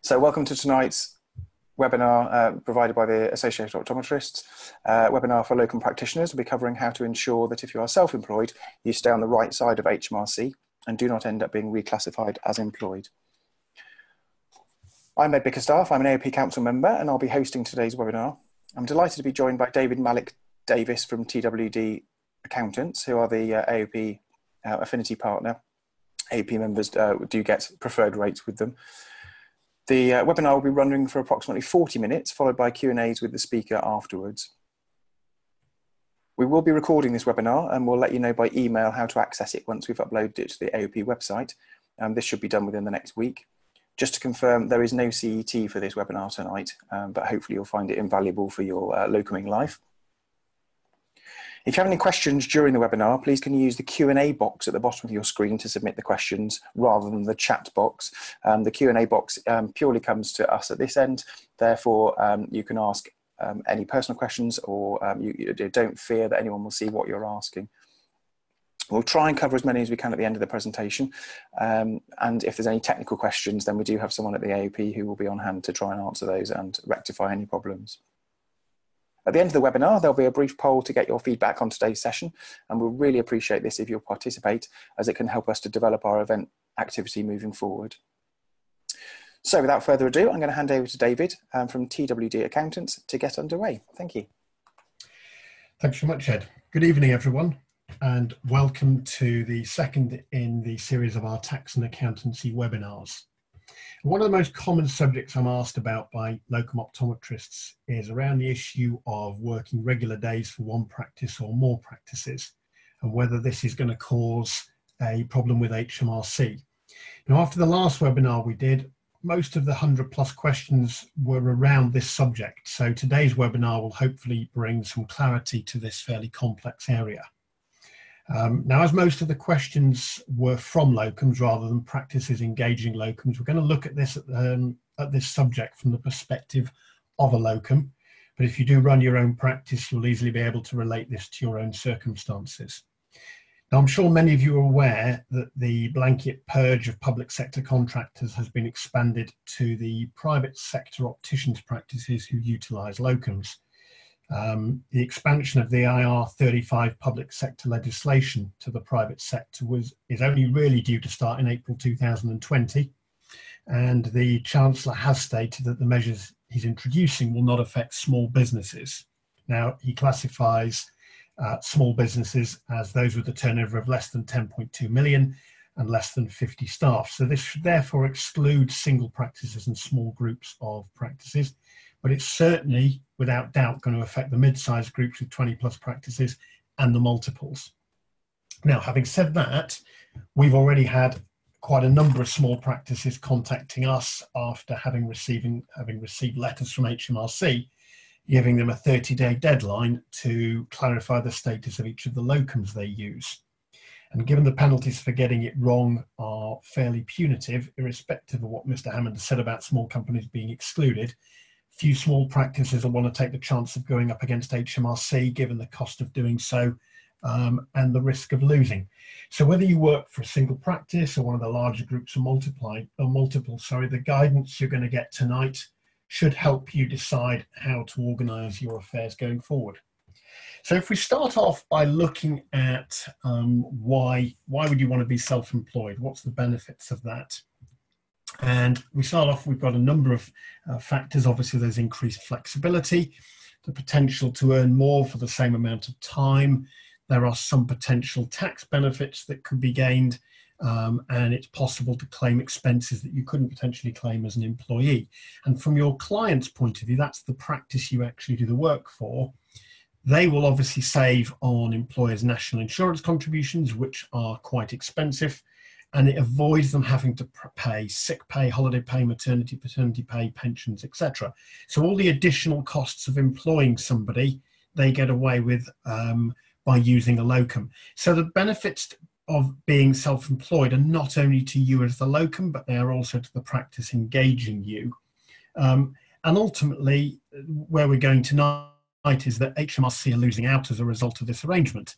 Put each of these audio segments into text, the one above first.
So welcome to tonight's webinar provided by the Association of Optometrists. Webinar for locum practitioners. We'll be covering how to ensure that if you are self-employed, you stay on the right side of HMRC and do not end up being reclassified as employed. I'm Ed Bickerstaff. I'm an AOP Council member and I'll be hosting today's webinar. I'm delighted to be joined by David Malik Davis from TWD Accountants, who are the AOP affinity partner. AOP members do get preferred rates with them. The webinar will be running for approximately 40 minutes, followed by Q&As with the speaker afterwards. We will be recording this webinar and we'll let you know by email how to access it once we've uploaded it to the AOP website. This should be done within the next week. Just to confirm, there is no CET for this webinar tonight, but hopefully you'll find it invaluable for your locuming life. If you have any questions during the webinar, please can you use the Q&A box at the bottom of your screen to submit the questions rather than the chat box. The Q&A box purely comes to us at this end, therefore you can ask any personal questions or you don't fear that anyone will see what you're asking. We'll try and cover as many as we can at the end of the presentation, and if there's any technical questions, then we do have someone at the AOP who will be on hand to try and answer those and rectify any problems. At the end of the webinar, there'll be a brief poll to get your feedback on today's session, and we'll really appreciate this if you'll participate, as it can help us to develop our event activity moving forward. So without further ado, I'm going to hand over to David from TWD Accountants to get underway. Thank you. Thanks very much, Ed. Good evening, everyone, and welcome to the second in the series of our tax and accountancy webinars. One of the most common subjects I'm asked about by locum optometrists is around the issue of working regular days for one practice or more practices, and whether this is going to cause a problem with HMRC. Now, after the last webinar we did, most of the 100+ questions were around this subject, so today's webinar will hopefully bring some clarity to this fairly complex area. Now, as most of the questions were from locums rather than practices engaging locums, we're going to look at this subject from the perspective of a locum. But if you do run your own practice, you'll easily be able to relate this to your own circumstances. Now, I'm sure many of you are aware that the blanket purge of public sector contractors has been expanded to the private sector opticians practices who utilise locums. The expansion of the IR35 public sector legislation to the private sector is only really due to start in April 2020, and the Chancellor has stated that the measures he's introducing will not affect small businesses. Now, he classifies small businesses as those with a turnover of less than 10.2 million and less than 50 staff. So this should therefore exclude single practices and small groups of practices, but it's certainly, without doubt, going to affect the mid-sized groups with 20+ practices and the multiples. Now, having said that, we've already had quite a number of small practices contacting us after having received letters from HMRC, giving them a 30-day deadline to clarify the status of each of the locums they use. And given the penalties for getting it wrong are fairly punitive, irrespective of what Mr. Hammond has said about small companies being excluded, few small practices will want to take the chance of going up against HMRC, given the cost of doing so and the risk of losing. So whether you work for a single practice or one of the larger groups or multiple, the guidance you're going to get tonight should help you decide how to organise your affairs going forward. So if we start off by looking at why would you want to be self-employed? What's the benefits of that? And we start off, we've got a number of factors. Obviously, there's increased flexibility, the potential to earn more for the same amount of time. There are some potential tax benefits that could be gained, and it's possible to claim expenses that you couldn't potentially claim as an employee. And from your client's point of view, that's the practice you actually do the work for. They will obviously save on employers' national insurance contributions, which are quite expensive, and it avoids them having to pay sick pay, holiday pay, maternity, paternity pay, pensions, etc. So all the additional costs of employing somebody, they get away with by using a locum. So the benefits of being self-employed are not only to you as the locum, but they are also to the practice engaging you. And ultimately, where we're going tonight is that HMRC are losing out as a result of this arrangement,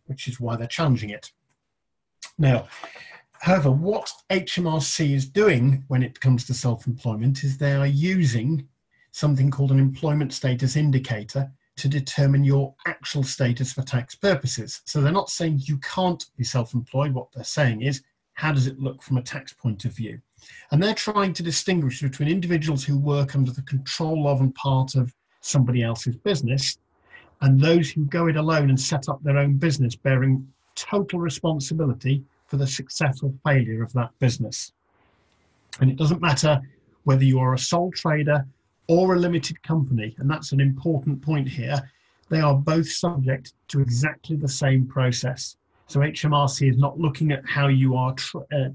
which is why they're challenging it. Now, However, what HMRC is doing when it comes to self-employment is they are using something called an employment status indicator to determine your actual status for tax purposes. So they're not saying you can't be self-employed. What they're saying is, how does it look from a tax point of view? And they're trying to distinguish between individuals who work under the control of and part of somebody else's business and those who go it alone and set up their own business, bearing total responsibility for the success or failure of that business. And it doesn't matter whether you are a sole trader or a limited company, and that's an important point here, they are both subject to exactly the same process. So HMRC is not looking at how you are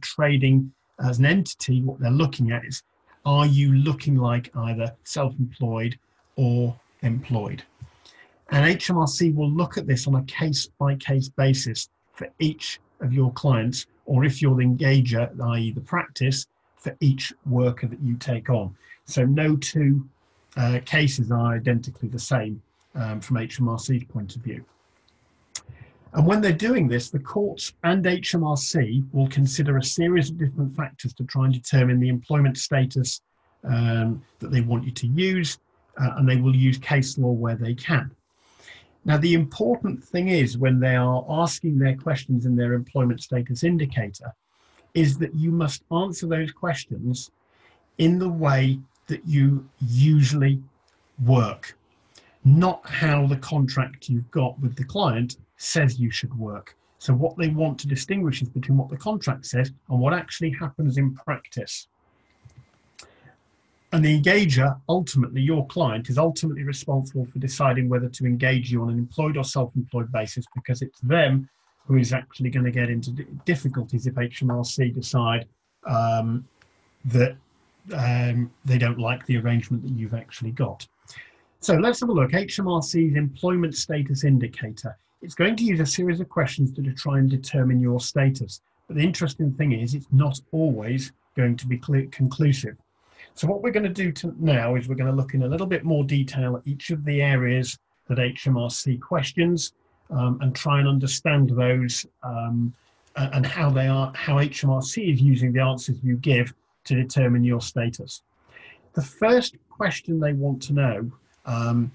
trading as an entity. What they're looking at is, are you looking like either self-employed or employed? And HMRC will look at this on a case-by-case basis for each of your clients, or if you're the engager, i.e. the practice, for each worker that you take on. So no two cases are identically the same from HMRC's point of view. And when they're doing this, the courts and HMRC will consider a series of different factors to try and determine the employment status that they want you to use, and they will use case law where they can. Now, the important thing is when they are asking their questions in their employment status indicator is that you must answer those questions in the way that you usually work, not how the contract you've got with the client says you should work. So what they want to distinguish is between what the contract says and what actually happens in practice. And the engager, ultimately, your client, is ultimately responsible for deciding whether to engage you on an employed or self-employed basis, because it's them who is actually going to get into difficulties if HMRC decide that they don't like the arrangement that you've actually got. So let's have a look. HMRC's employment status indicator. It's going to use a series of questions to try and determine your status. But the interesting thing is it's not always going to be conclusive. So what we're going to do now is we're going to look in a little bit more detail at each of the areas that HMRC questions and try and understand those and how HMRC is using the answers you give to determine your status. The first question they want to know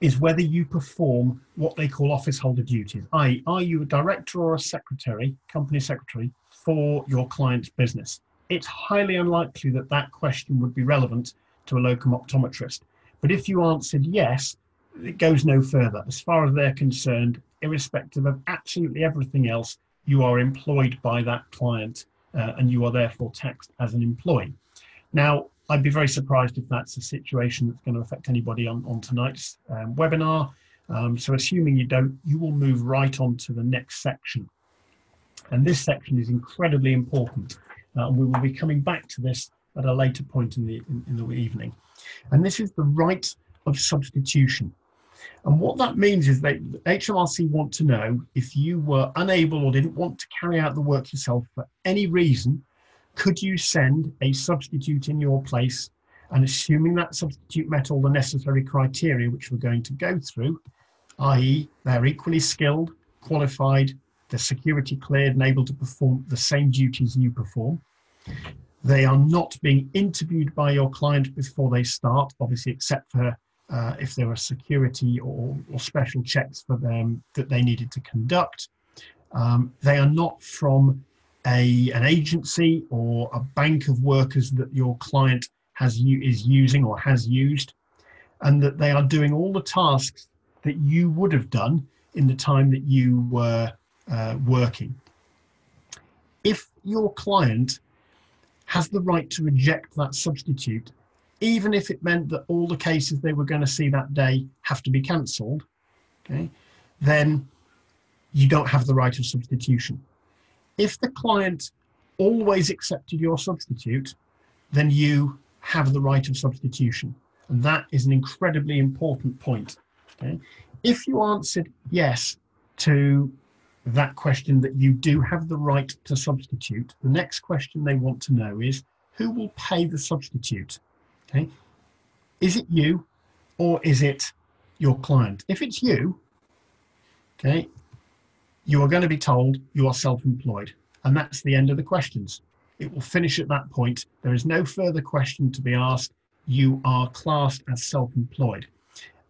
is whether you perform what they call office holder duties, i.e. are you a director or a secretary, company secretary, for your client's business? It's highly unlikely that that question would be relevant to a locum optometrist. But if you answered yes, it goes no further. As far as they're concerned, irrespective of absolutely everything else, you are employed by that client and you are therefore taxed as an employee. Now, I'd be very surprised if that's a situation that's going to affect anybody on tonight's webinar. So assuming you don't, you will move right on to the next section. And this section is incredibly important. And we will be coming back to this at a later point in the evening. And this is the right of substitution. And what that means is that HMRC want to know if you were unable or didn't want to carry out the work yourself for any reason, could you send a substitute in your place? And assuming that substitute met all the necessary criteria, which we're going to go through, i.e. they're equally skilled, qualified, they're security cleared and able to perform the same duties you perform. They are not being interviewed by your client before they start, obviously, except for if there were security or special checks for them that they needed to conduct. They are not from an agency or a bank of workers that your client is using or has used, and that they are doing all the tasks that you would have done in the time that you were working. If your client has the right to reject that substitute, even if it meant that all the cases they were going to see that day have to be cancelled, okay, then you don't have the right of substitution. If the client always accepted your substitute, then you have the right of substitution. And that is an incredibly important point. Okay? If you answered yes to that question that you do have the right to substitute, the next question they want to know is who will pay the substitute? Okay? Is it you or is it your client? If it's you, okay, you are going to be told you are self-employed. and that's the end of the questions. It will finish at that point. There is no further question to be asked. You are classed as self-employed.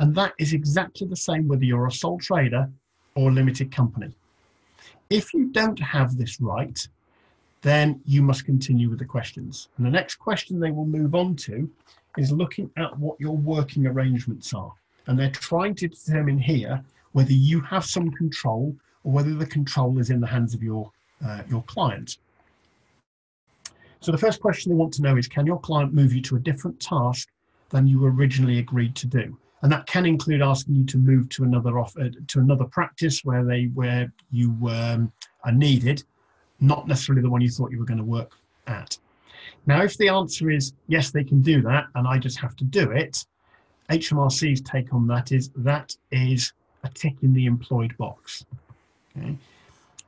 And that is exactly the same whether you're a sole trader or a limited company. If you don't have this right, then you must continue with the questions. And the next question they will move on to is looking at what your working arrangements are. And they're trying to determine here whether you have some control or whether the control is in the hands of your client. So the first question they want to know is, can your client move you to a different task than you originally agreed to do? And that can include asking you to move to another practice where you are needed, not necessarily the one you thought you were going to work at. Now, if the answer is yes, they can do that, and I just have to do it, HMRC's take on that is a tick in the employed box. Okay?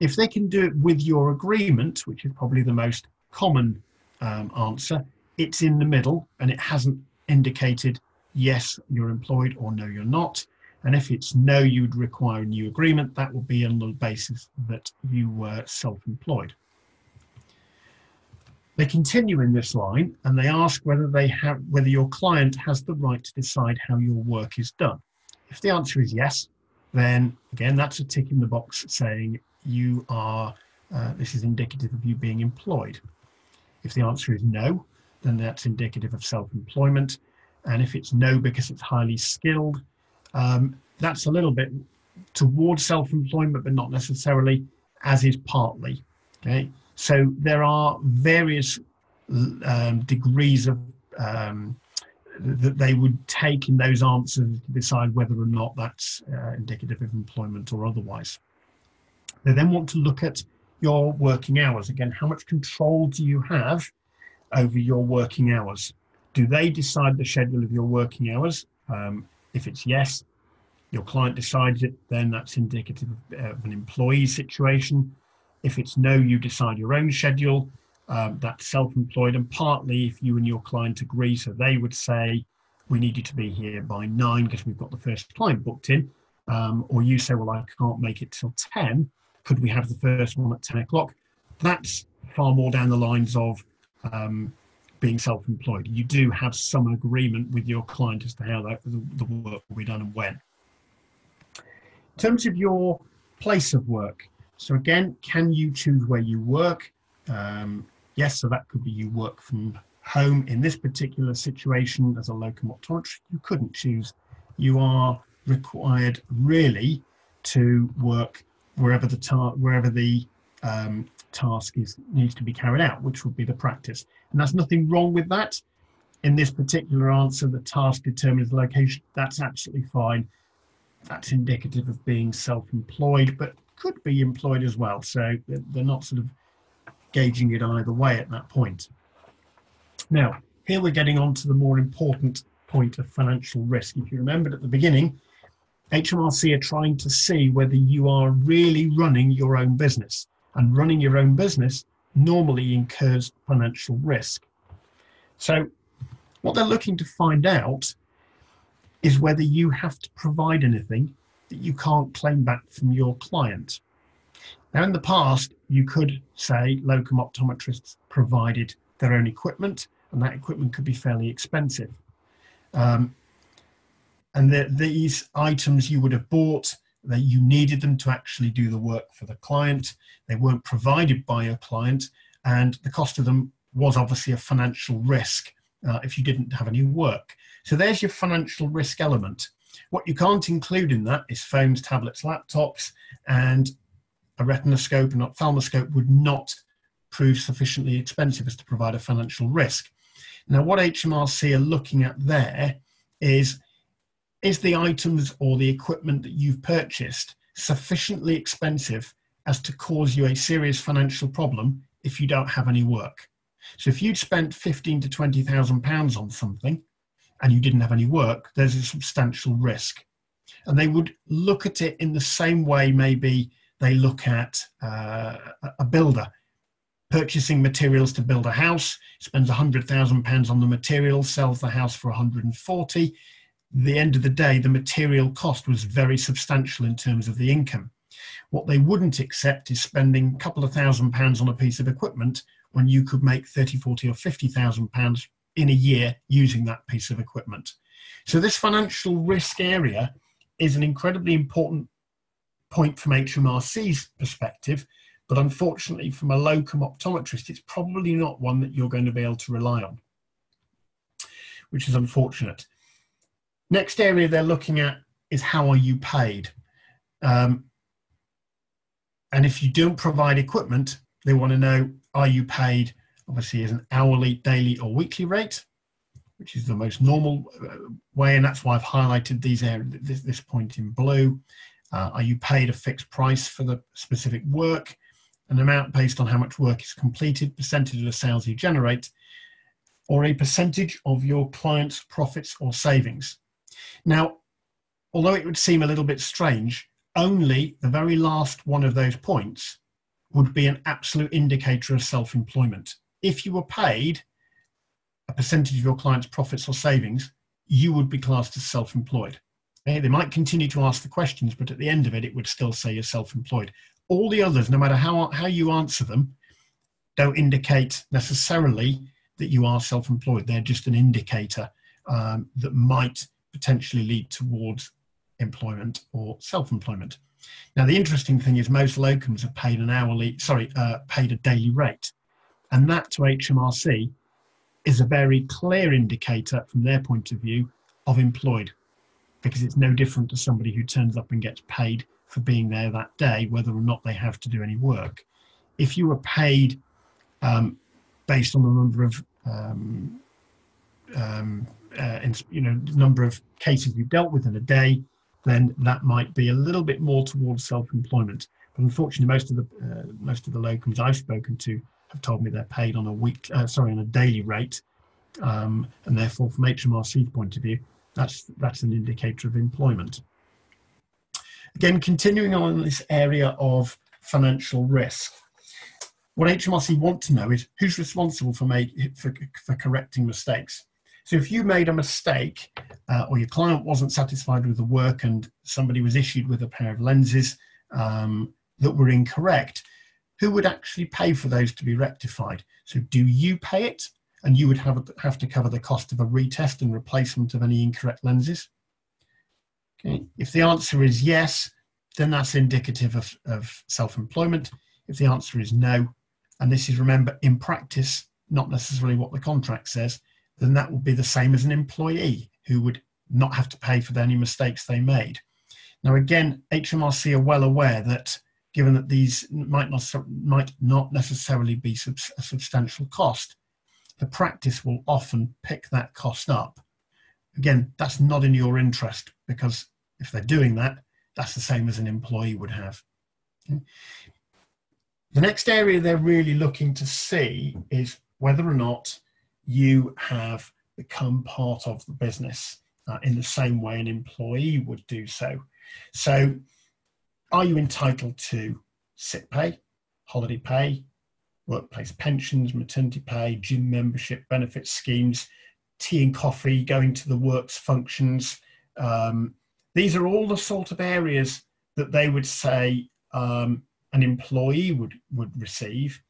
If they can do it with your agreement, which is probably the most common answer, it's in the middle and it hasn't indicated yes, you're employed or no, you're not. And if it's no, you'd require a new agreement. That will be on the basis that you were self-employed. They continue in this line and they ask whether your client has the right to decide how your work is done. If the answer is yes, then again, that's a tick in the box saying you are, this is indicative of you being employed. If the answer is no, then that's indicative of self-employment. And if it's no because it's highly skilled, that's a little bit towards self-employment, but not necessarily, as is partly. Okay, so there are various degrees of that they would take in those answers to decide whether or not that's indicative of employment or otherwise. They then want to look at your working hours. Again, how much control do you have over your working hours? Do they decide the schedule of your working hours? If it's yes, your client decides it, then that's indicative of an employee situation. If it's no, you decide your own schedule, that's self-employed. And partly if you and your client agree, so they would say, we need you to be here by 9 because we've got the first client booked in. Or you say, well, I can't make it till 10. Could we have the first one at 10 o'clock? That's far more down the lines of being self-employed. You do have some agreement with your client as to how the work will be done and when. In terms of your place of work, so again, can you choose where you work? Yes, so that could be you work from home. In this particular situation, as a locum optometrist, you couldn't choose. You are required really to work wherever the task needs to be carried out, which would be the practice. And there's nothing wrong with that. In this particular answer, the task determines the location. That's absolutely fine. That's indicative of being self-employed, but could be employed as well. So they're not sort of gauging it either way at that point. Now, here we're getting on to the more important point of financial risk. If you remembered at the beginning, HMRC are trying to see whether you are really running your own business. And running your own business normally incurs financial risk. So what they're looking to find out is whether you have to provide anything that you can't claim back from your client. Now, in the past, you could say locum optometrists provided their own equipment, and that equipment could be fairly expensive. And these items you would have bought, that you needed them to actually do the work for the client. They weren't provided by your client, and the cost of them was obviously a financial risk if you didn't have any work. So there's your financial risk element. What you can't include in that is phones, tablets, laptops, and a retinoscope and ophthalmoscope would not prove sufficiently expensive as to provide a financial risk. Now, what HMRC are looking at there is the items or the equipment that you've purchased sufficiently expensive as to cause you a serious financial problem if you don't have any work? So if you'd spent £15,000 to £20,000 on something and you didn't have any work, there's a substantial risk. And they would look at it in the same way maybe they look at a builder purchasing materials to build a house, spends £100,000 on the materials, sells the house for 140. The end of the day, the material cost was very substantial in terms of the income. What they wouldn't accept is spending a couple of £1,000 on a piece of equipment when you could make 30, 40 or £50,000 in a year using that piece of equipment. So this financial risk area is an incredibly important point from HMRC's perspective, but unfortunately from a locum optometrist, it's probably not one that you're going to be able to rely on, which is unfortunate. Next area they're looking at is how are you paid? And if you don't provide equipment, they want to know, are you paid obviously as an hourly, daily or weekly rate, which is the most normal way, and that's why I've highlighted these areas, this point in blue. Are you paid a fixed price for the specific work, an amount based on how much work is completed, percentage of the sales you generate, or a percentage of your client's profits or savings? Now, although it would seem a little bit strange, only the very last one of those points would be an absolute indicator of self-employment. If you were paid a percentage of your client's profits or savings, you would be classed as self-employed. Okay? They might continue to ask the questions, but at the end of it, it would still say you're self-employed. All the others, no matter how you answer them, don't indicate necessarily that you are self-employed. They're just an indicator that might potentially lead towards employment or self-employment. Now, the interesting thing is most locums are paid paid a daily rate, and that to HMRC is a very clear indicator from their point of view of employed, because it's no different to somebody who turns up and gets paid for being there that day, whether or not they have to do any work. If you were paid based on the number of number of cases you've dealt with in a day, then that might be a little bit more towards self-employment. But unfortunately, most of the locums I've spoken to have told me they're paid on a daily rate, and therefore, from HMRC's point of view, that's an indicator of employment. Again, continuing on this area of financial risk, what HMRC want to know is who's responsible for correcting mistakes. So if you made a mistake or your client wasn't satisfied with the work and somebody was issued with a pair of lenses that were incorrect, who would actually pay for those to be rectified? So do you pay it? And you would have to cover the cost of a retest and replacement of any incorrect lenses. Okay. If the answer is yes, then that's indicative of self-employment. If the answer is no, and this is, remember, in practice, not necessarily what the contract says, then that would be the same as an employee who would not have to pay for any mistakes they made. Now, again, HMRC are well aware that given that these might not necessarily be a substantial cost, the practice will often pick that cost up. Again, that's not in your interest, because if they're doing that, that's the same as an employee would have. Okay. The next area they're really looking to see is whether or not you have become part of the business in the same way an employee would do so. So, are you entitled to sick pay, holiday pay, workplace pensions, maternity pay, gym membership, benefit schemes, tea and coffee, going to the works functions? These are all the sort of areas that they would say an employee would receive.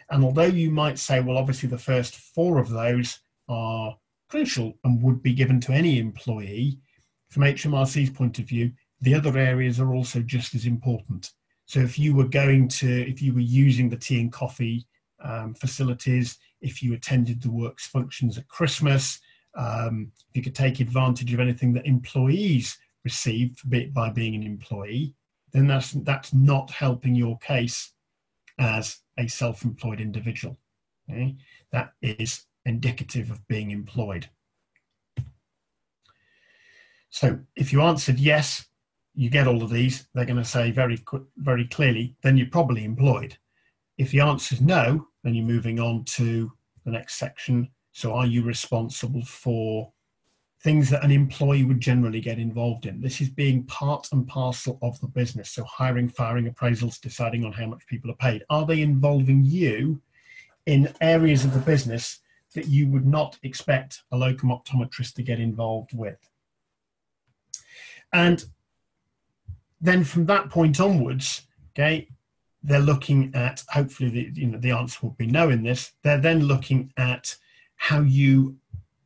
And although you might say, well, obviously the first four of those are crucial and would be given to any employee, from HMRC's point of view, the other areas are also just as important. So if you were using the tea and coffee facilities, if you attended the works functions at Christmas, if you could take advantage of anything that employees receive by being an employee, then that's not helping your case as a self-employed individual. Okay? That is indicative of being employed. So if you answered yes, you get all of these, they're going to say very clearly, then you're probably employed. If the answer is no, then you're moving on to the next section. So are you responsible for things that an employee would generally get involved in? This is being part and parcel of the business. So hiring, firing, appraisals, deciding on how much people are paid. Are they involving you in areas of the business that you would not expect a locum optometrist to get involved with? And then from that point onwards, Okay, they're looking at, hopefully the answer will be no in this. They're then looking at how you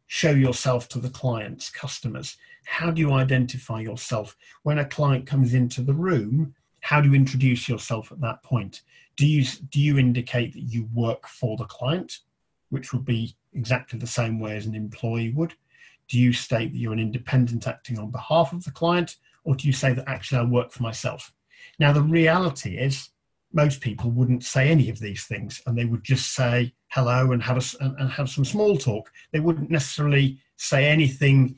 show yourself to the clients, customers. How do you identify yourself when a client comes into the room? How do you introduce yourself at that point? Do you indicate that you work for the client, which would be exactly the same way as an employee would? Do you state that you're an independent acting on behalf of the client, or do you say that actually I work for myself? Now, the reality is most people wouldn't say any of these things, and they would just say hello and have some small talk. They wouldn't necessarily say anything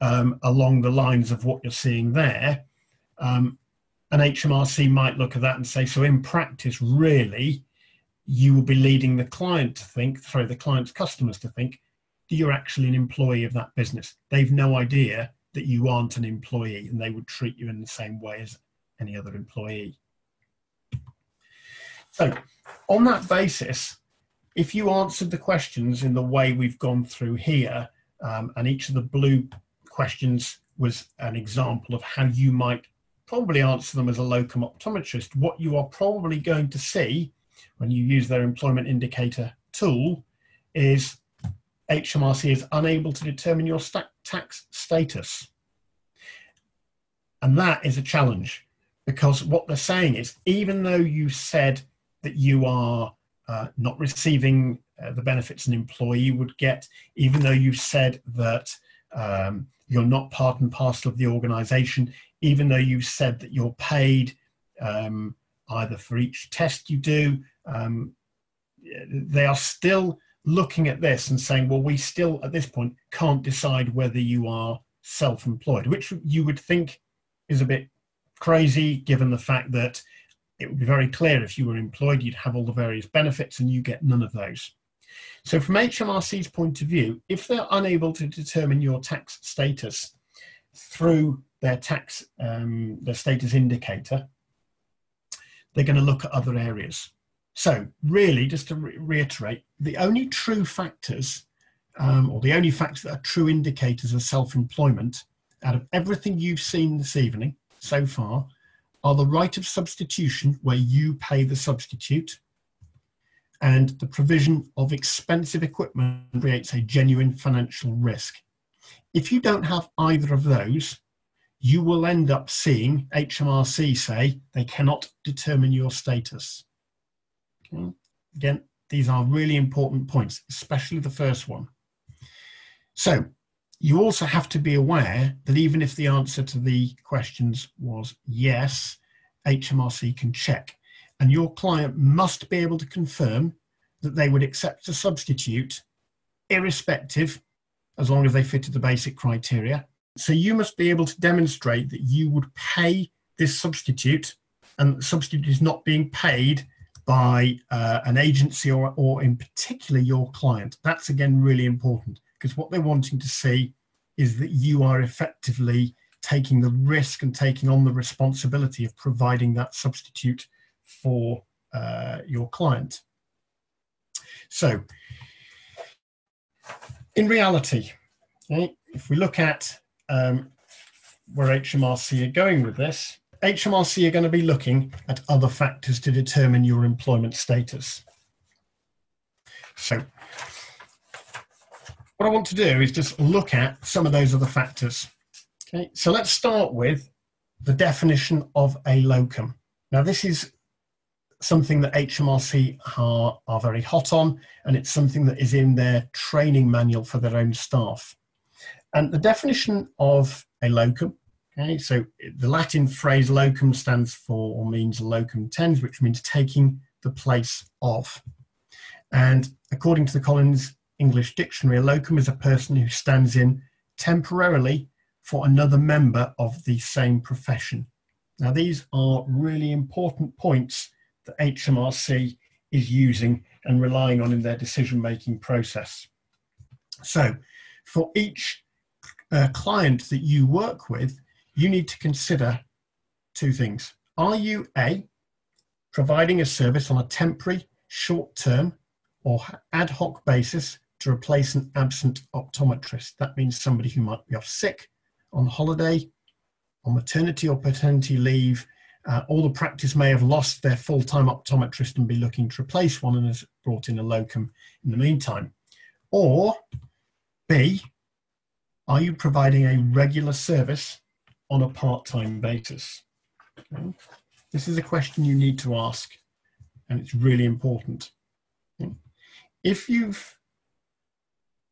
along the lines of what you're seeing there. An HMRC might look at that and say, so in practice, really, you will be leading the client to think, the client's customers to think, that you're actually an employee of that business. They've no idea that you aren't an employee, and they would treat you in the same way as any other employee. So on that basis, if you answered the questions in the way we've gone through here, and each of the blue questions was an example of how you might probably answer them as a locum optometrist, what you are probably going to see when you use their employment indicator tool is HMRC is unable to determine your tax status. And that is a challenge, because what they're saying is, even though you said that you are not receiving the benefits an employee would get, even though you've said that you're not part and parcel of the organisation, even though you've said that you're paid either for each test you do, they are still looking at this and saying, well, we still at this point can't decide whether you are self-employed, which you would think is a bit crazy, given the fact that it would be very clear if you were employed, you'd have all the various benefits, and you get none of those. So from HMRC's point of view, if they're unable to determine your tax status through their their status indicator, they're going to look at other areas. So really, just to reiterate, the only true factors, or the only factors that are true indicators of self-employment out of everything you've seen this evening so far, are the right of substitution, where you pay the substitute, and the provision of expensive equipment creates a genuine financial risk. If you don't have either of those, you will end up seeing HMRC say they cannot determine your status. Okay. Again, these are really important points, especially the first one. So you also have to be aware that even if the answer to the questions was yes, HMRC can check. And your client must be able to confirm that they would accept a substitute irrespective, as long as they fitted the basic criteria. So you must be able to demonstrate that you would pay this substitute, and the substitute is not being paid by an agency or in particular your client. That's again really important, because what they're wanting to see is that you are effectively taking the risk and taking on the responsibility of providing that substitute for your client. So in reality, okay, if we look at where HMRC are going with this, HMRC are going to be looking at other factors to determine your employment status. So what I want to do is just look at some of those other factors. Okay, so let's start with the definition of a locum. Now, this is something that HMRC are very hot on, and it's something that is in their training manual for their own staff. And the definition of a locum, okay, so the Latin phrase locum stands for, or means locum tenens, which means taking the place of. And according to the Collins English Dictionary, a locum is a person who stands in temporarily for another member of the same profession. Now, these are really important points that HMRC is using and relying on in their decision-making process. So for each client that you work with, you need to consider two things. Are you A, providing a service on a temporary, short-term or ad hoc basis to replace an absent optometrist? That means somebody who might be off sick, on holiday, on maternity or paternity leave, or the practice may have lost their full-time optometrist and be looking to replace one and has brought in a locum in the meantime. Or B, are you providing a regular service on a part-time basis? Okay. This is a question you need to ask, and it's really important. Okay. If you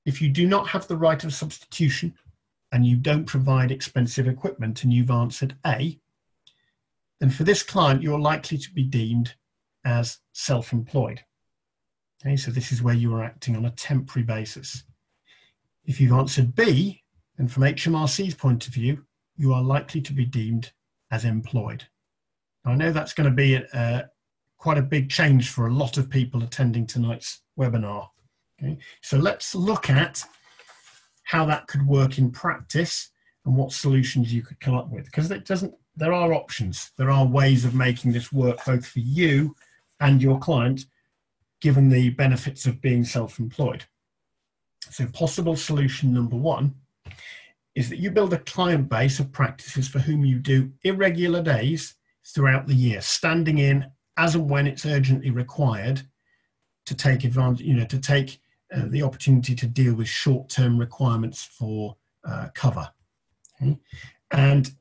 do not have the right of substitution and you don't provide expensive equipment and you've answered A, then for this client, you're likely to be deemed as self-employed. Okay, so this is where you are acting on a temporary basis. If you've answered B, then from HMRC's point of view, you are likely to be deemed as employed. Now, I know that's going to be quite a big change for a lot of people attending tonight's webinar. Okay, so let's look at how that could work in practice and what solutions you could come up with, because there are options. There are ways of making this work both for you and your client, given the benefits of being self-employed. So possible solution number one is that you build a client base of practices for whom you do irregular days throughout the year, standing in as and when it's urgently required to take advantage, to take the opportunity to deal with short-term requirements for cover. Okay? And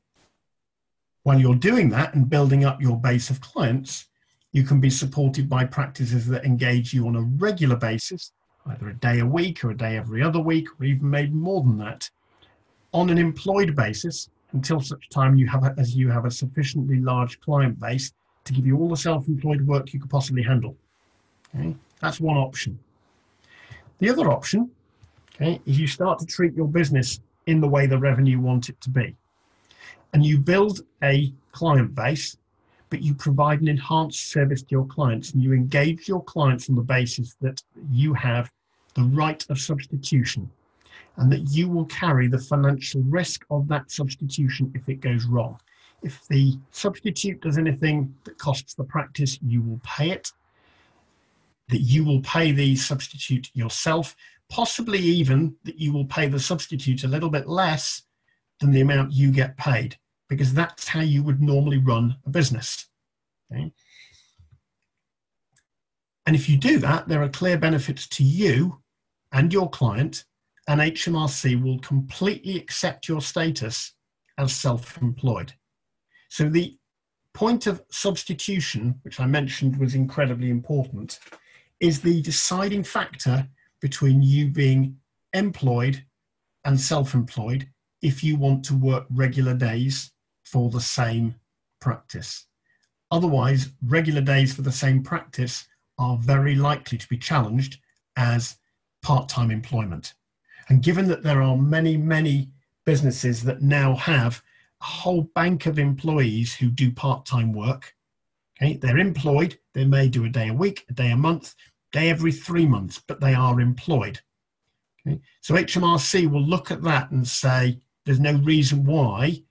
while you're doing that and building up your base of clients, you can be supported by practices that engage you on a regular basis, either a day a week or a day every other week, or even maybe more than that, on an employed basis until such time you have a sufficiently large client base to give you all the self-employed work you could possibly handle. Okay? That's one option. The other option, okay, is you start to treat your business in the way the revenue want it to be. And you build a client base, but you provide an enhanced service to your clients, and you engage your clients on the basis that you have the right of substitution and that you will carry the financial risk of that substitution if it goes wrong. If the substitute does anything that costs the practice, you will pay it, that you will pay the substitute yourself, possibly even that you will pay the substitute a little bit less than the amount you get paid, because that's how you would normally run a business. Okay? And if you do that, there are clear benefits to you and your client, and HMRC will completely accept your status as self-employed. So the point of substitution, which I mentioned was incredibly important, is the deciding factor between you being employed and self-employed if you want to work regular days for the same practice. Otherwise, regular days for the same practice are very likely to be challenged as part-time employment. And given that there are many, many businesses that now have a whole bank of employees who do part-time work, okay, they're employed, they may do a day a week, a day a month, day every 3 months, but they are employed. Okay? So HMRC will look at that and say, there's no reason why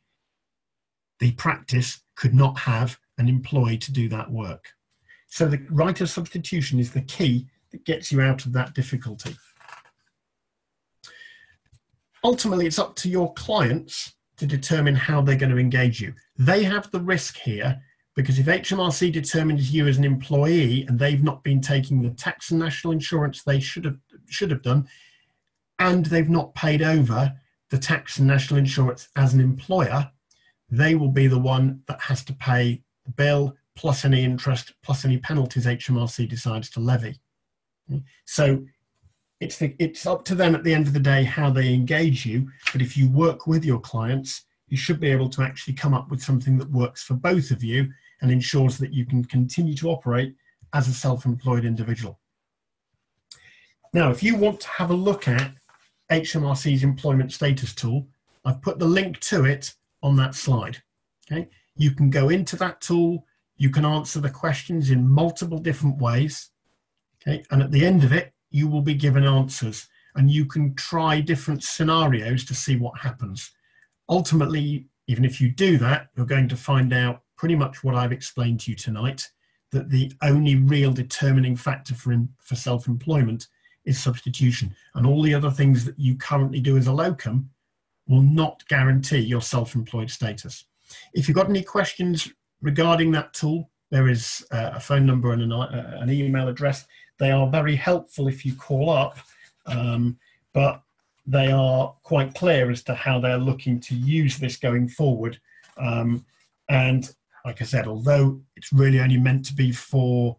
the practice could not have an employee to do that work. So the right of substitution is the key that gets you out of that difficulty. Ultimately, it's up to your clients to determine how they're going to engage you. They have the risk here, because if HMRC determines you as an employee and they've not been taking the tax and national insurance they should have done, and they've not paid over the tax and national insurance as an employer, they will be the one that has to pay the bill plus any interest plus any penalties HMRC decides to levy. Okay? So it's up to them at the end of the day how they engage you, but if you work with your clients, you should be able to actually come up with something that works for both of you and ensures that you can continue to operate as a self-employed individual. Now, if you want to have a look at HMRC's employment status tool, I've put the link to it on that slide. Okay? You can go into that tool, you can answer the questions in multiple different ways, okay? And at the end of it, you will be given answers, and you can try different scenarios to see what happens. Ultimately, even if you do that, you're going to find out pretty much what I've explained to you tonight, that the only real determining factor for self-employment is substitution, and all the other things that you currently do as a locum will not guarantee your self-employed status. If you've got any questions regarding that tool, there is a phone number and an email address. They are very helpful if you call up, but they are quite clear as to how they're looking to use this going forward. And like I said, although it's really only meant to be for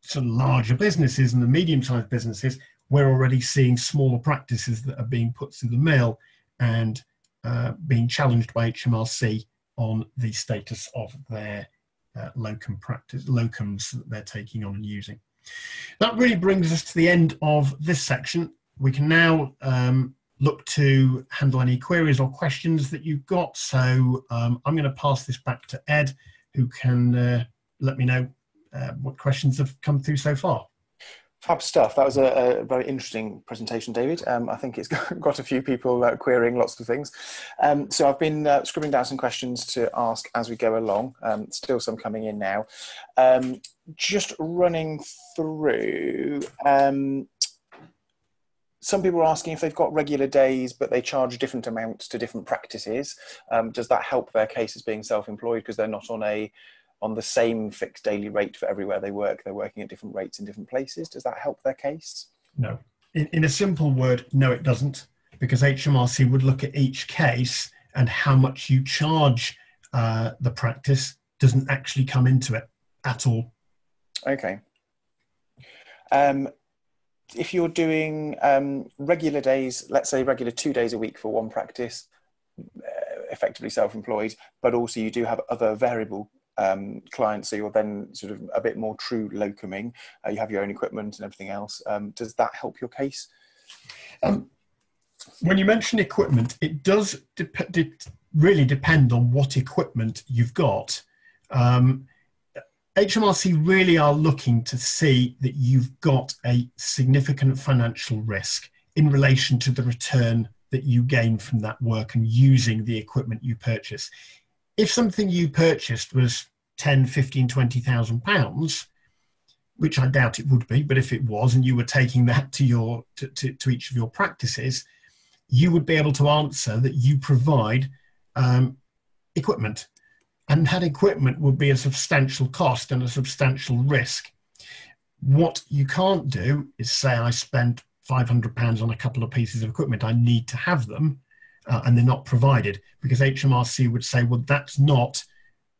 sort of larger businesses and the medium-sized businesses, we're already seeing smaller practices that are being put through the mill and being challenged by HMRC on the status of their locums that they're taking on and using. That really brings us to the end of this section. We can now look to handle any queries or questions that you've got. So I'm going to pass this back to Ed, who can let me know what questions have come through so far. Fab stuff. That was a very interesting presentation, David. I think it's got a few people querying lots of things. So I've been scribbling down some questions to ask as we go along. Still some coming in now. Just running through, some people are asking if they've got regular days, but they charge different amounts to different practices. Does that help their case as being self-employed because they're not on the same fixed daily rate for everywhere they work? They're working at different rates in different places. Does that help their case? No. In a simple word, no, it doesn't, because HMRC would look at each case and how much you charge the practice doesn't actually come into it at all. Okay. If you're doing regular days, let's say regular 2 days a week for one practice, effectively self-employed, but also you do have other variable clients, so you're then sort of a bit more true locuming, you have your own equipment and everything else. Does that help your case? When you mention equipment, it does really depend on what equipment you've got. HMRC really are looking to see that you've got a significant financial risk in relation to the return that you gain from that work and using the equipment you purchase. If something you purchased was 10, 15, 20,000 pounds, which I doubt it would be, but if it was, and you were taking that to each of your practices, you would be able to answer that you provide equipment. And that equipment would be a substantial cost and a substantial risk. What you can't do is say, I spent £500 on a couple of pieces of equipment, I need to have them, and they're not provided, because HMRC would say, well, that's not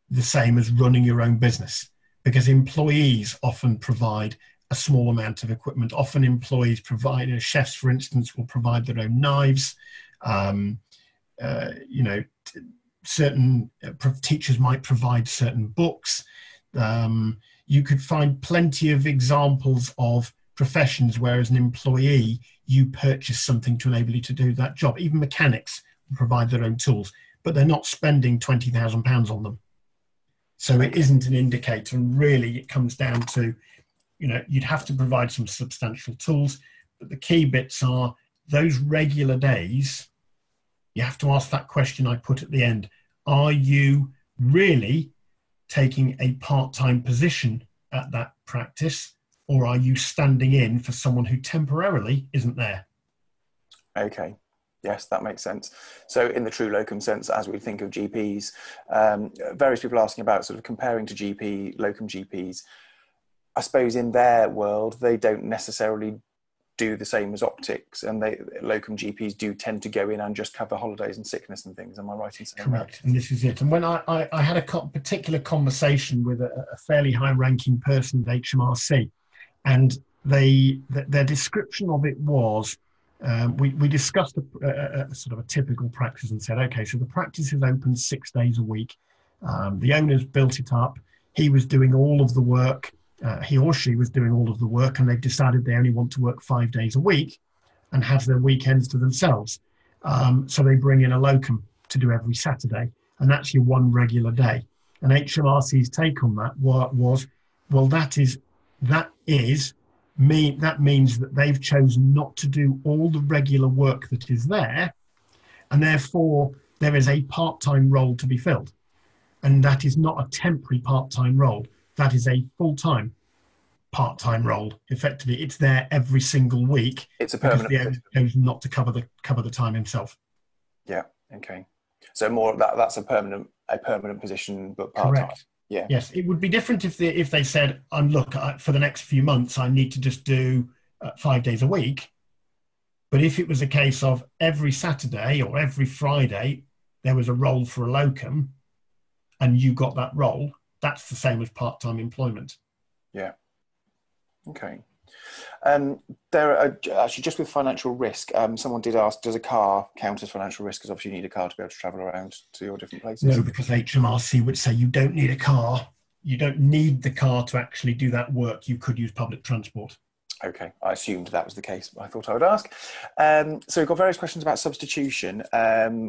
the same as running your own business, because employees often provide a small amount of equipment. Often employees provide, chefs, for instance, will provide their own knives. Certain teachers might provide certain books. You could find plenty of examples of professions where, as an employee, you purchase something to enable you to do that job. Even mechanics provide their own tools, but they're not spending £20,000 on them. So it isn't an indicator, and really it comes down to, you'd have to provide some substantial tools, but the key bits are those regular days. You have to ask that question I put at the end. Are you really taking a part-time position at that practice, or are you standing in for someone who temporarily isn't there? Okay. Yes, that makes sense. So in the true locum sense, as we think of GPs, various people asking about sort of comparing to locum GPs. I suppose in their world, they don't necessarily do the same as optics, and locum GPs do tend to go in and just cover holidays and sickness and things. Am I right in saying Correct. that? And this is it. And when I had a particular conversation with a fairly high-ranking person at HMRC, and their description of it was, we discussed a sort of a typical practice and said, okay, so the practice is open 6 days a week. The owner's built it up. He was doing all of the work. He or she was doing all of the work, and they've decided they only want to work 5 days a week and have their weekends to themselves. So they bring in a locum to do every Saturday, and that's your one regular day. And HMRC's take on that was, well, that means that they've chosen not to do all the regular work that is there, and therefore there is a part-time role to be filled. And that is not a temporary part-time role. That is a full-time part-time role. Effectively, it's there every single week. It's a permanent because the owner chose not to cover the time himself. Yeah. Okay. So more that's a permanent position, but part-time. Correct. Yeah. Yes, it would be different if they said, look, for the next few months, I need to just do 5 days a week." But if it was a case of every Saturday or every Friday, there was a role for a locum and you got that role, that's the same as part-time employment. Yeah. Okay. There are actually, just with financial risk, someone did ask, does a car count as financial risk? Because obviously you need a car to be able to travel around to your different places. No, because HMRC would say you don't need a car. You don't need the car to actually do that work. You could use public transport. Okay, I assumed that was the case. I thought I would ask. So we've got various questions about substitution.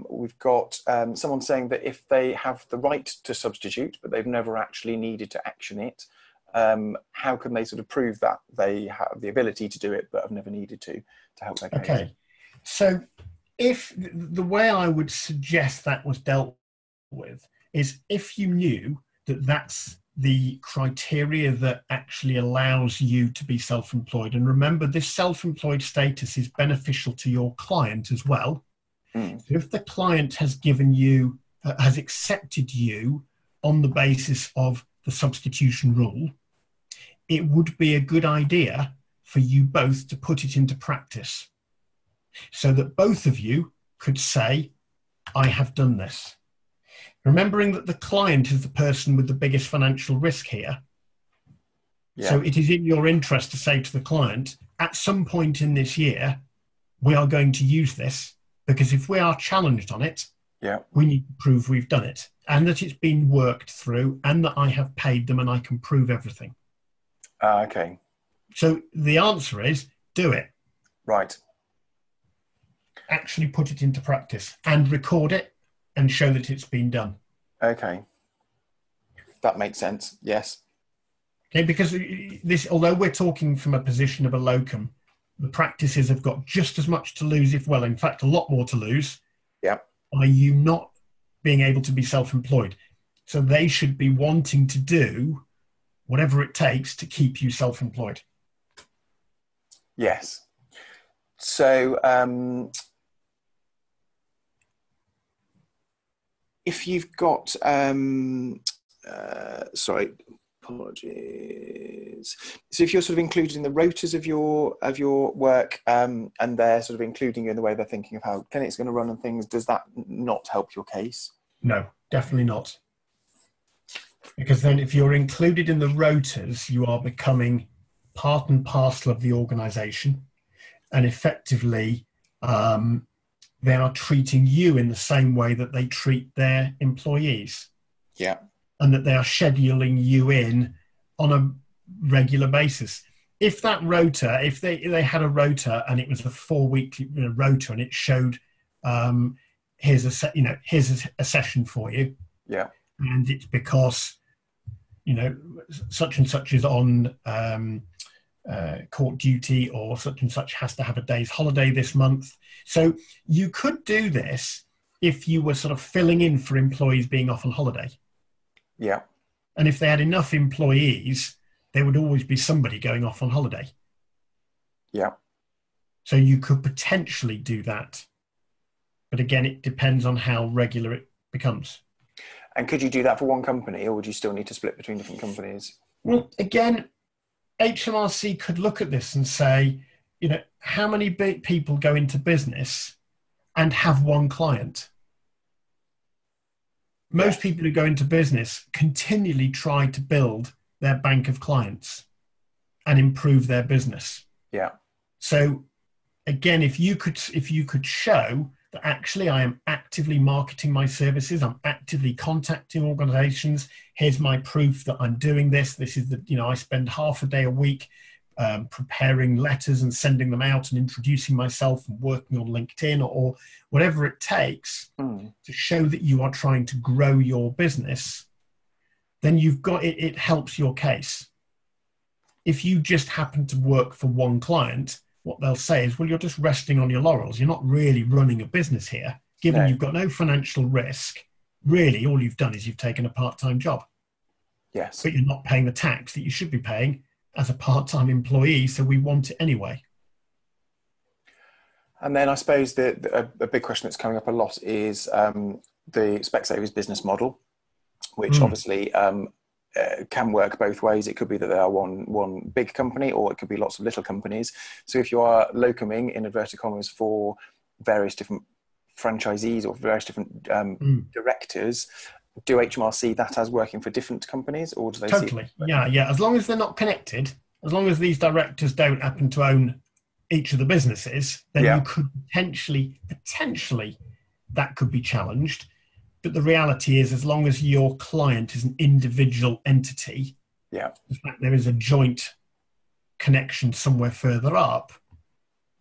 We've got someone saying that if they have the right to substitute, but they've never actually needed to action it, how can they sort of prove that they have the ability to do it, but have never needed to help their case? Okay, so if the way I would suggest that was dealt with is if you knew that that's the criteria that actually allows you to be self-employed. And remember, this self-employed status is beneficial to your client as well. So if the client has given you, has accepted you on the basis of the substitution rule, it would be a good idea for you both to put it into practice so that both of you could say, "I have done this." Remembering that the client is the person with the biggest financial risk here. Yeah. So it is in your interest to say to the client, at some point in this year, we are going to use this, because if we are challenged on it, we need to prove we've done it and that it's been worked through and that I have paid them and I can prove everything. Okay. So the answer is do it. Right. Actually put it into practice and record it and show that it's been done. Okay. That makes sense. Yes. Okay, because this, although we're talking from a position of a locum, the practices have got just as much to lose, if well, in fact, a lot more to lose. Yeah. By you not being able to be self-employed. So they should be wanting to do whatever it takes to keep you self-employed. Yes. So, if you've got, sorry, apologies. So if you're sort of included in the rotas of your work, and they're sort of including you in the way they're thinking of how clinic's going to run and things, does that not help your case? No, definitely not. Because then if you're included in the rotas, you are becoming part and parcel of the organisation, and effectively they are treating you in the same way that they treat their employees. Yeah. And that they are scheduling you in on a regular basis. If that rota, if they had a rota and it was a 4-week rota and it showed, here's a session for you. Yeah. And it's because, such and such is on court duty, or such and such has to have a day's holiday this month. So you could do this if you were sort of filling in for employees being off on holiday. Yeah. And if they had enough employees, there would always be somebody going off on holiday. Yeah. So you could potentially do that. But again, it depends on how regular it becomes. And could you do that for one company, or would you still need to split between different companies? Well, again, HMRC could look at this and say, how many people go into business and have one client? Most people who go into business continually try to build their bank of clients and improve their business. Yeah. So again, if you could show that actually I am actively marketing my services, I'm actively contacting organizations, here's my proof that I'm doing this. This is I spend half a day a week preparing letters and sending them out and introducing myself and working on LinkedIn or whatever it takes to show that you are trying to grow your business, then you've got it. It helps your case. If you just happen to work for one client, what they'll say is, well, you're just resting on your laurels. You're not really running a business here. Given you've got no financial risk, really all you've done is you've taken a part-time job. Yes. But you're not paying the tax that you should be paying as a part-time employee, so we want it anyway. And then I suppose a big question that's coming up a lot is the Specsavers business model, which obviously can work both ways. It could be that they are one big company, or it could be lots of little companies. So if you are locuming, in inverted commas, for various different franchisees or various different directors, do HMR see that as working for different companies, or do they Totally. see Yeah. As long as they're not connected, as long as these directors don't happen to own each of the businesses, then you could potentially that could be challenged. But the reality is, as long as your client is an individual entity, the fact there is a joint connection somewhere further up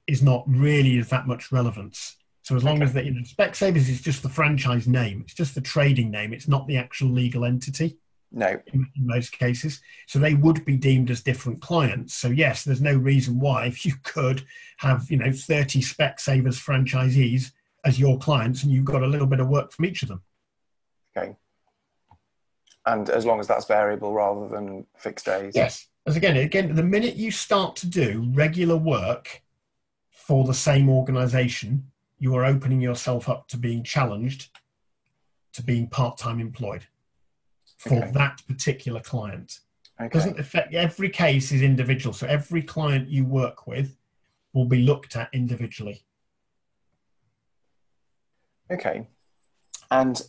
is not really of that much relevance. So as long as that, Specsavers is just the franchise name, it's just the trading name, it's not the actual legal entity. No. In most cases. So they would be deemed as different clients. So yes, there's no reason why, if you could have, 30 Specsavers franchisees as your clients, and you've got a little bit of work from each of them. Okay. And as long as that's variable rather than fixed days. Yes. As again, the minute you start to do regular work for the same organization, you are opening yourself up to being challenged to being part-time employed for that particular client. Doesn't affect, every case is individual. So every client you work with will be looked at individually. Okay. And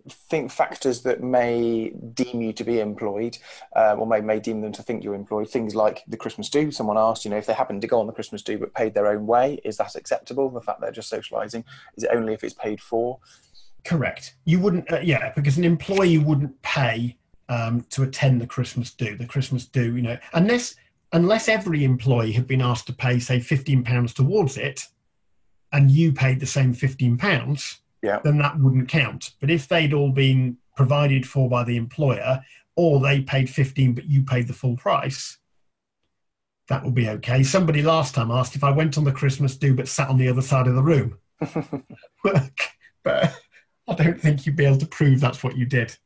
think factors that may deem you to be employed, or may deem them to think you're employed, things like the Christmas do. Someone asked, if they happen to go on the Christmas do but paid their own way, is that acceptable? The fact they're just socialising, is it only if it's paid for? Correct. You wouldn't, because an employee wouldn't pay to attend the Christmas do. The Christmas do, unless every employee had been asked to pay, say, £15 towards it, and you paid the same £15, then that wouldn't count. But if they'd all been provided for by the employer, or they paid 15 but you paid the full price, that would be okay. Somebody last time asked if I went on the Christmas do but sat on the other side of the room. But I don't think you'd be able to prove that's what you did.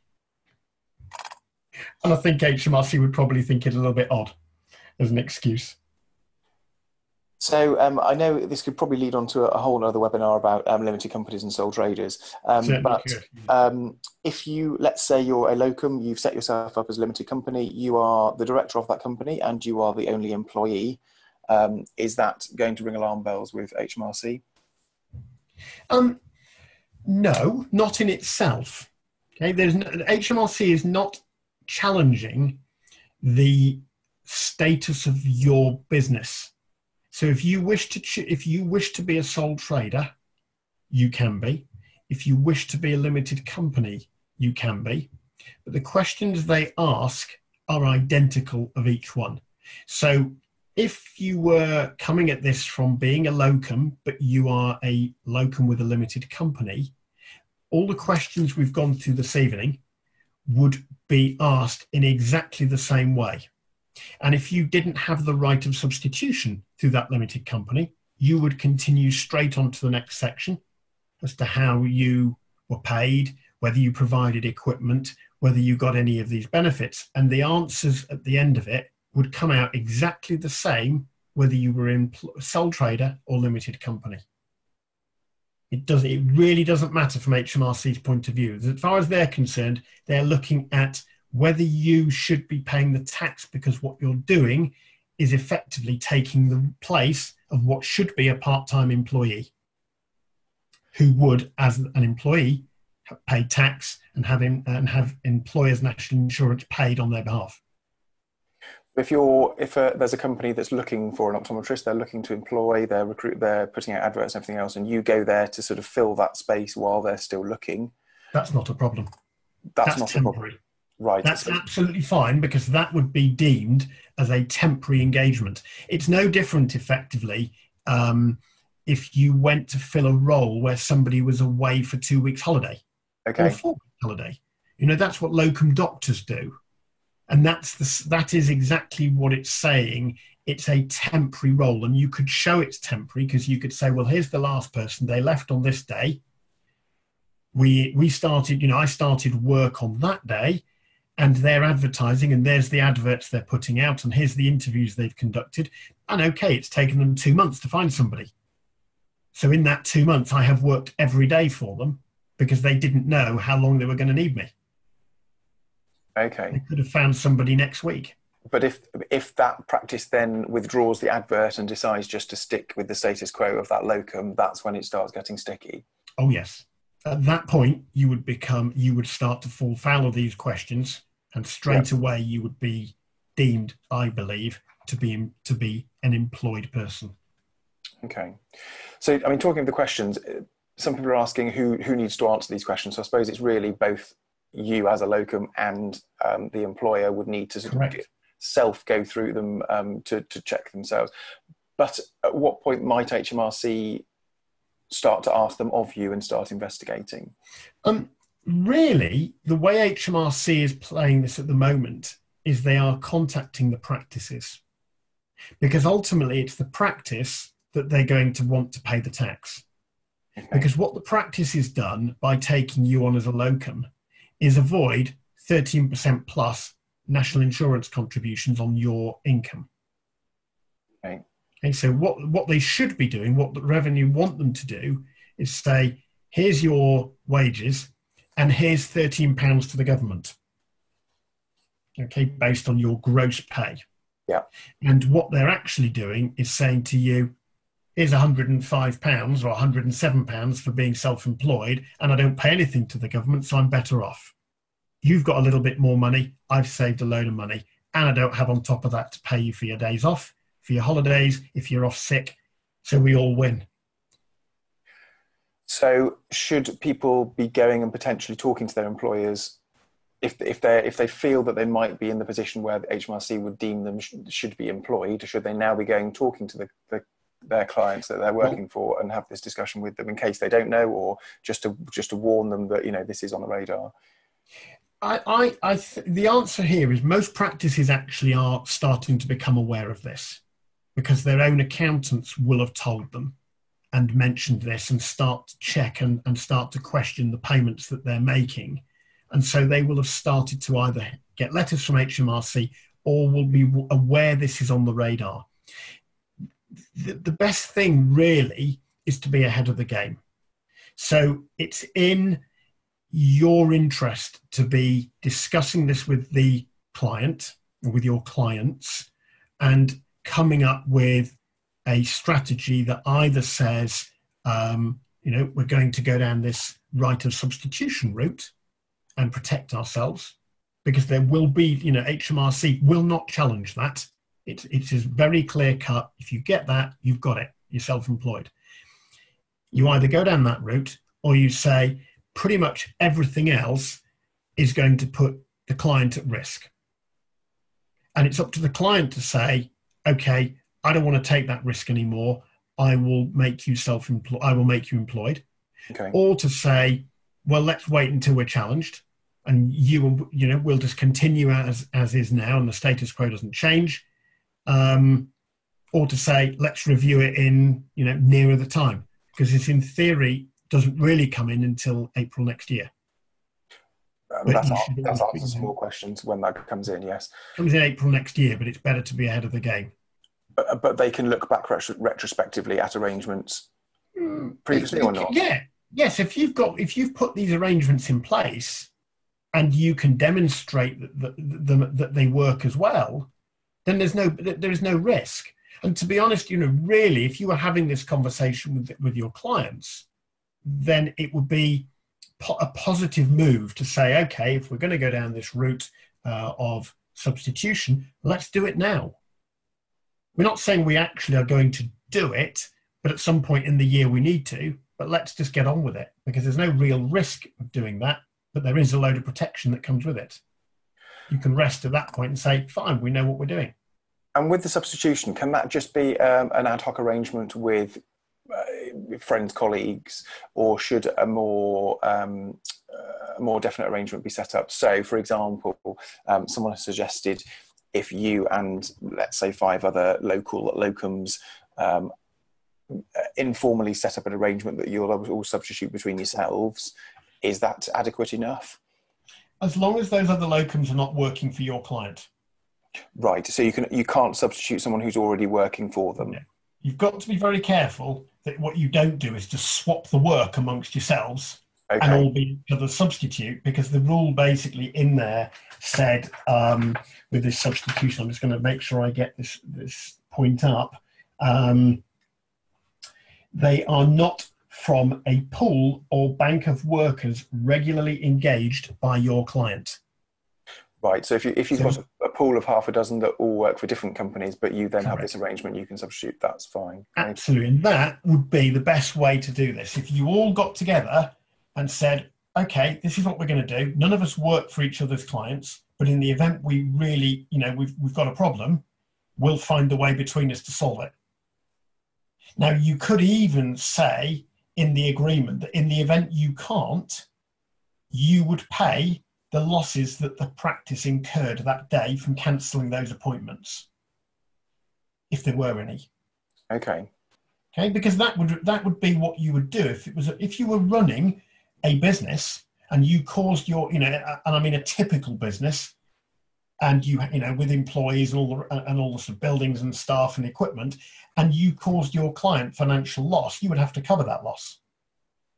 And I think HMRC would probably think it a little bit odd as an excuse. So I know this could probably lead on to a whole other webinar about limited companies and sole traders. But if you, let's say you're a locum, you've set yourself up as a limited company, you are the director of that company and you are the only employee, is that going to ring alarm bells with HMRC? No, not in itself. Okay, HMRC is not challenging the status of your business. So if you wish to be a sole trader, you can be. If you wish to be a limited company, you can be. But the questions they ask are identical of each one. So if you were coming at this from being a locum, but you are a locum with a limited company, all the questions we've gone through this evening would be asked in exactly the same way. And if you didn't have the right of substitution through that limited company, you would continue straight on to the next section as to how you were paid, whether you provided equipment, whether you got any of these benefits. And the answers at the end of it would come out exactly the same, whether you were in sole trader or limited company. It really doesn't matter from HMRC's point of view. As far as they're concerned, they're looking at whether you should be paying the tax because what you're doing is effectively taking the place of what should be a part-time employee who would, as an employee, pay tax and have employers' national insurance paid on their behalf. If there's a company that's looking for an optometrist, they're looking to employ, they're putting out adverts and everything else, and you go there to sort of fill that space while they're still looking. That's not a problem. That's not temporary. A problem. Right. That's absolutely fine, because that would be deemed as a temporary engagement. It's no different, effectively, if you went to fill a role where somebody was away for 2 weeks holiday or 4 weeks holiday. That's what locum doctors do. And that is exactly what it's saying. It's a temporary role, and you could show it's temporary because you could say, well, here's the last person. They left on this day. We started, I started work on that day, and they're advertising, and there's the adverts they're putting out, and here's the interviews they've conducted. And okay, it's taken them 2 months to find somebody. So in that 2 months, I have worked every day for them because they didn't know how long they were going to need me. Okay. They could have found somebody next week. But if that practice then withdraws the advert and decides just to stick with the status quo of that locum, that's when it starts getting sticky. Oh yes. At that point, you would start to fall foul of these questions, and Yeah. straight away you would be deemed, I believe, to be an employed person. Okay. So, I mean, talking of the questions, some people are asking who needs to answer these questions. So I suppose it's really both you as a locum and the employer would need to sort of Correct. self go through them to check themselves. But at what point might HMRC start to ask them of you and start investigating? Really, the way HMRC is playing this at the moment is they are contacting the practices, because ultimately it's the practice that they're going to want to pay the tax. Okay. Because what the practice has done by taking you on as a locum is avoid 13% plus national insurance contributions on your income. Okay. Okay, so what they should be doing, what the revenue want them to do, is say, here's your wages and here's £13 to the government. Okay, based on your gross pay. Yeah. And what they're actually doing is saying to you, here's £105 or £107 for being self-employed, and I don't pay anything to the government, so I'm better off. You've got a little bit more money, I've saved a load of money, and I don't have on top of that to pay you for your days off, for your holidays, if you're off sick, so we all win. So should people be going and potentially talking to their employers if they feel that they might be in the position where the HMRC would deem them should be employed? Should they now be going talking to their clients that they're working for and have this discussion with them in case they don't know, or just to warn them that this is on the radar? The answer here is most practices actually are starting to become aware of this, because their own accountants will have told them and mentioned this and start to check and start to question the payments that they're making. And so they will have started to either get letters from HMRC or will be aware this is on the radar. The best thing really is to be ahead of the game. So it's in your interest to be discussing this with the client, with your clients, and coming up with a strategy that either says, we're going to go down this right of substitution route and protect ourselves, because there will be, HMRC will not challenge that. It is very clear cut. If you get that, you've got it. You're self-employed. You either go down that route or you say pretty much everything else is going to put the client at risk. And it's up to the client to say, okay, I don't want to take that risk anymore. I will make you self-employed. I will make you employed. Okay. Or to say, well, let's wait until we're challenged, and we'll just continue as is now, and the status quo doesn't change. Or to say, let's review it in nearer the time, because this in theory doesn't really come in until April next year. That's answers some more questions when that comes in. Yes, comes in April next year, but it's better to be ahead of the game. But they can look back retrospectively at arrangements previously or not? Yeah, yes. If you've put these arrangements in place, and you can demonstrate that they work as well, then there is no risk. And to be honest, really, if you were having this conversation with your clients, then it would be a positive move to say, okay, if we're going to go down this route of substitution, let's do it now. We're not saying we actually are going to do it, but at some point in the year we need to, but let's just get on with it, because there's no real risk of doing that, but there is a load of protection that comes with it. You can rest at that point and say, fine, we know what we're doing. And with the substitution, can that just be an ad hoc arrangement with friends, colleagues, or should a more definite arrangement be set up? So, for example, someone has suggested if you and, let's say, 5 other local locums informally set up an arrangement that you'll all substitute between yourselves, is that adequate enough? As long as those other locums are not working for your client. Right, so you can't substitute someone who's already working for them. No. You've got to be very careful that what you don't do is just swap the work amongst yourselves. and Okay. all be each other's substitute, because the rule basically in there said, with this substitution, I'm just going to make sure I get this point up. They are not from a pool or bank of workers regularly engaged by your client. Right. So if you've got a pool of half a dozen that all work for different companies, but you then have this Correct. arrangement, you can substitute. That's fine. Okay. Absolutely. And that would be the best way to do this. If you all got together and said, okay, this is what we're going to do. None of us work for each other's clients, but in the event we really, we've got a problem, we'll find a way between us to solve it. Now, you could even say in the agreement that in the event you can't, you would pay the losses that the practice incurred that day from cancelling those appointments, if there were any. Okay. Okay, because that would be what you would do if you were running a business and you caused your, and I mean a typical business, and you with employees and all the sort of buildings and staff and equipment, and you caused your client financial loss, you would have to cover that loss.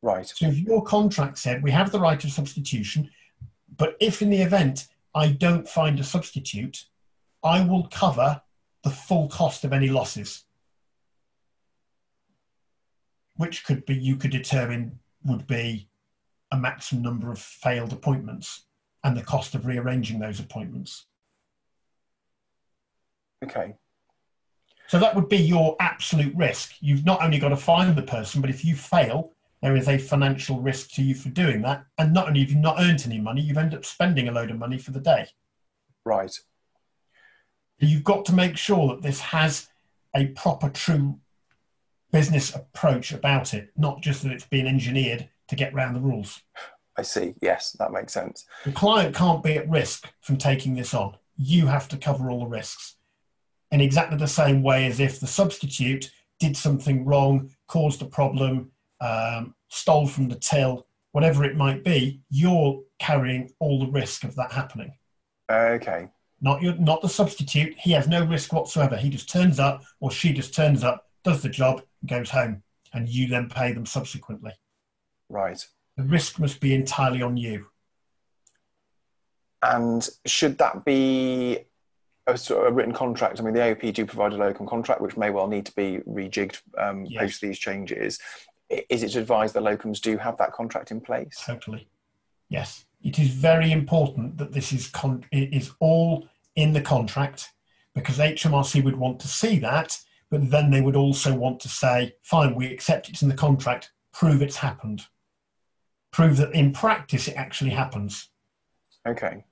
Right. So if your contract said we have the right of substitution, but if in the event I don't find a substitute, I will cover the full cost of any losses, which could be, you could determine would be a maximum number of failed appointments and the cost of rearranging those appointments. Okay. So that would be your absolute risk. You've not only got to find the person, but if you fail, there is a financial risk to you for doing that. And not only have you not earned any money, you've ended up spending a load of money for the day. Right. You've got to make sure that this has a proper, true business approach about it, not just that it's been engineered to get around the rules. I see. Yes, that makes sense. The client can't be at risk from taking this on. You have to cover all the risks. In exactly the same way as if the substitute did something wrong, caused a problem, stole from the till, whatever it might be, you're carrying all the risk of that happening. Okay. Not the substitute. He has no risk whatsoever. He just turns up, or she just turns up, does the job, and goes home, and you then pay them subsequently. Right. The risk must be entirely on you. And should that be a sort of written contract? I mean, the AOP do provide a locum contract, which may well need to be rejigged post these changes. Is it to advise the locums do have that contract in place? Totally. Yes. It is very important that this is all in the contract, because HMRC would want to see that, but then they would also want to say, fine, we accept it's in the contract, prove it's happened. Prove that in practice it actually happens. Okay.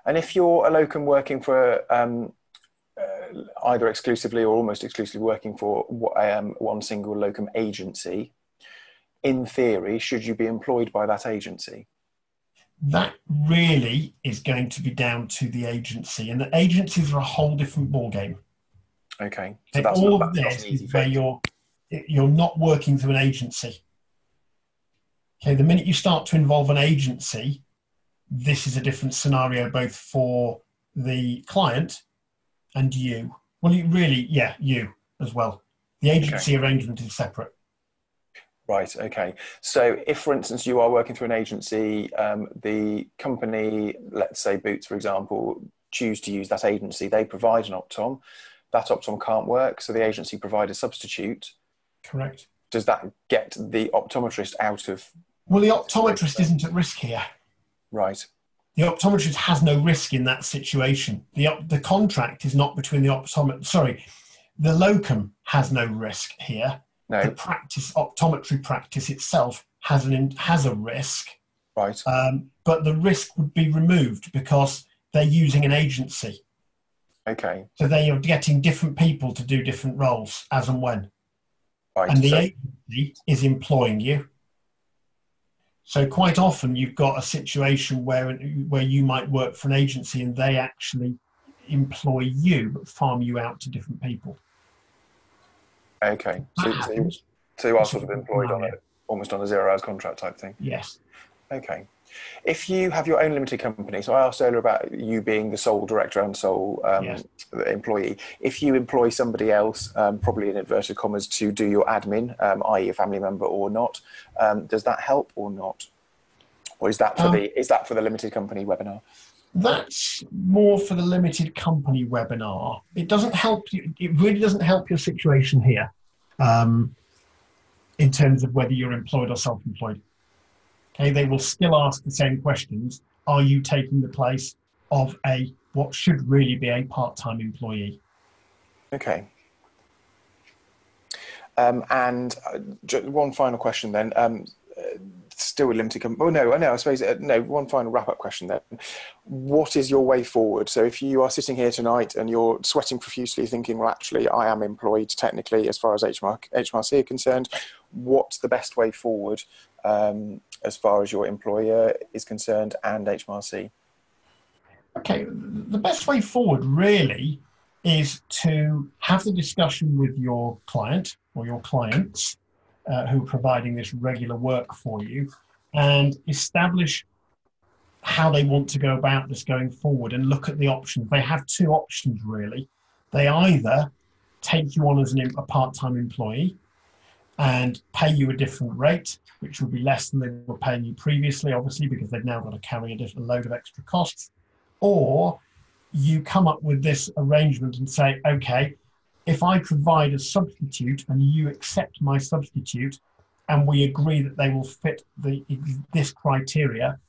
And if you're a locum working for either exclusively or almost exclusively working for one single locum agency, in theory, should you be employed by that agency? That really is going to be down to the agency, and the agencies are a whole different ballgame. Okay, so all of this is where you're not working through an agency. Okay, the minute you start to involve an agency, this is a different scenario both for the client and you. Well, you as well. The agency arrangement is separate. Right, okay. So if, for instance, you are working through an agency, the company, let's say Boots, for example, choose to use that agency, they provide an Optom, that Optom can't work, so the agency provide a substitute. Correct. Does that get the optometrist out of... Well, the optometrist isn't at risk here. Right. The optometrist has no risk in that situation. The contract is not between the the locum has no risk here. No. The optometry practice itself has a risk. Right. But the risk would be removed because they're using an agency. Okay. So they are getting different people to do different roles as and when. Right. And the agency is employing you. So quite often you've got a situation where you might work for an agency and they actually employ you but farm you out to different people. Okay. So you are sort of employed almost on a 0 hours contract type thing? Yes. Okay. If you have your own limited company, so I asked earlier about you being the sole director and sole Yes. employee. If you employ somebody else, probably in inverted commas, to do your admin, i.e. a family member or not, does that help or not? Or is that for the limited company webinar? That's more for the limited company webinar. It doesn't help you. It really doesn't help your situation here, in terms of whether you're employed or self-employed. Okay, they will still ask the same questions. Are you taking the place of what should really be a part-time employee? Okay. And one final question then. Still with limited company. Oh no, I suppose no. One final wrap-up question then. What is your way forward? So if you are sitting here tonight and you're sweating profusely, thinking, well, actually, I am employed technically as far as HMRC are concerned. What's the best way forward as far as your employer is concerned and HMRC? Okay, the best way forward really is to have the discussion with your client or your clients who are providing this regular work for you, and establish how they want to go about this going forward and look at the options. They have two options really. They either take you on as a part-time employee and pay you a different rate, which will be less than they were paying you previously, obviously, because they've now got to carry a load of extra costs. Or you come up with this arrangement and say, okay, if I provide a substitute and you accept my substitute and we agree that they will fit this criteria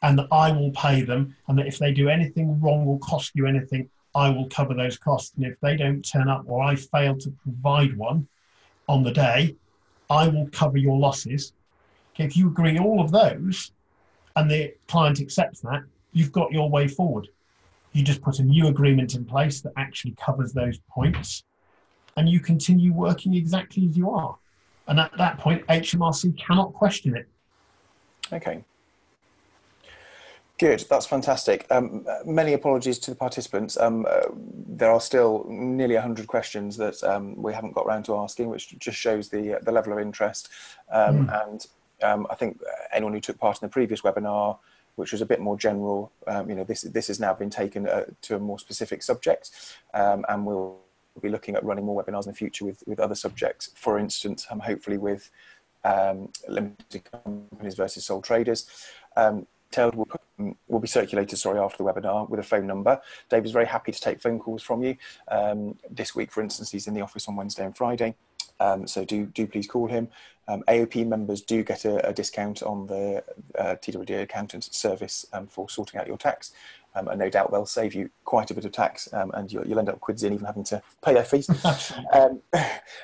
and that I will pay them, and that if they do anything wrong or cost you anything, I will cover those costs. And if they don't turn up or I fail to provide one on the day, I will cover your losses. Okay, if you agree all of those and the client accepts that, you've got your way forward. You just put a new agreement in place that actually covers those points, and you continue working exactly as you are. And at that point, HMRC cannot question it. Okay. Good, that's fantastic. Many apologies to the participants. There are still nearly 100 questions that we haven't got around to asking, which just shows the level of interest. And I think anyone who took part in the previous webinar, which was a bit more general, this has now been taken to a more specific subject, and we'll be looking at running more webinars in the future with other subjects. For instance, hopefully with limited companies versus sole traders. Will be circulated, after the webinar with a phone number. Dave is very happy to take phone calls from you. This week, for instance, he's in the office on Wednesday and Friday. So do please call him. AOP members do get a discount on the TWD accountant service for sorting out your tax. And no doubt they'll save you quite a bit of tax, and you'll end up quids in even having to pay their fees.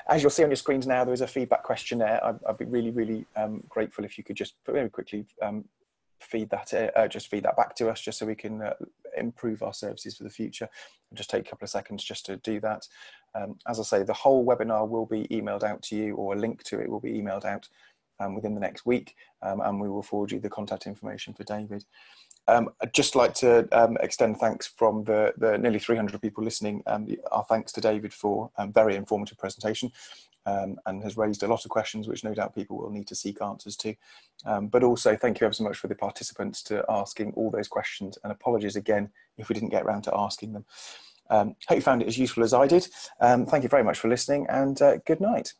As you'll see on your screens now, there is a feedback questionnaire. I'd be really, really grateful if you could just very quickly feed that back to us, just so we can improve our services for the future. It'll just take a couple of seconds just to do that. As I say, the whole webinar will be emailed out to you, or a link to it will be emailed out within the next week, and we will forward you the contact information for David. I'd just like to extend thanks from the nearly 300 people listening. Our thanks to David for a very informative presentation, and has raised a lot of questions which no doubt people will need to seek answers to. But also thank you ever so much for the participants to asking all those questions, and apologies again if we didn't get around to asking them. Hope you found it as useful as I did. Thank you very much for listening, and good night.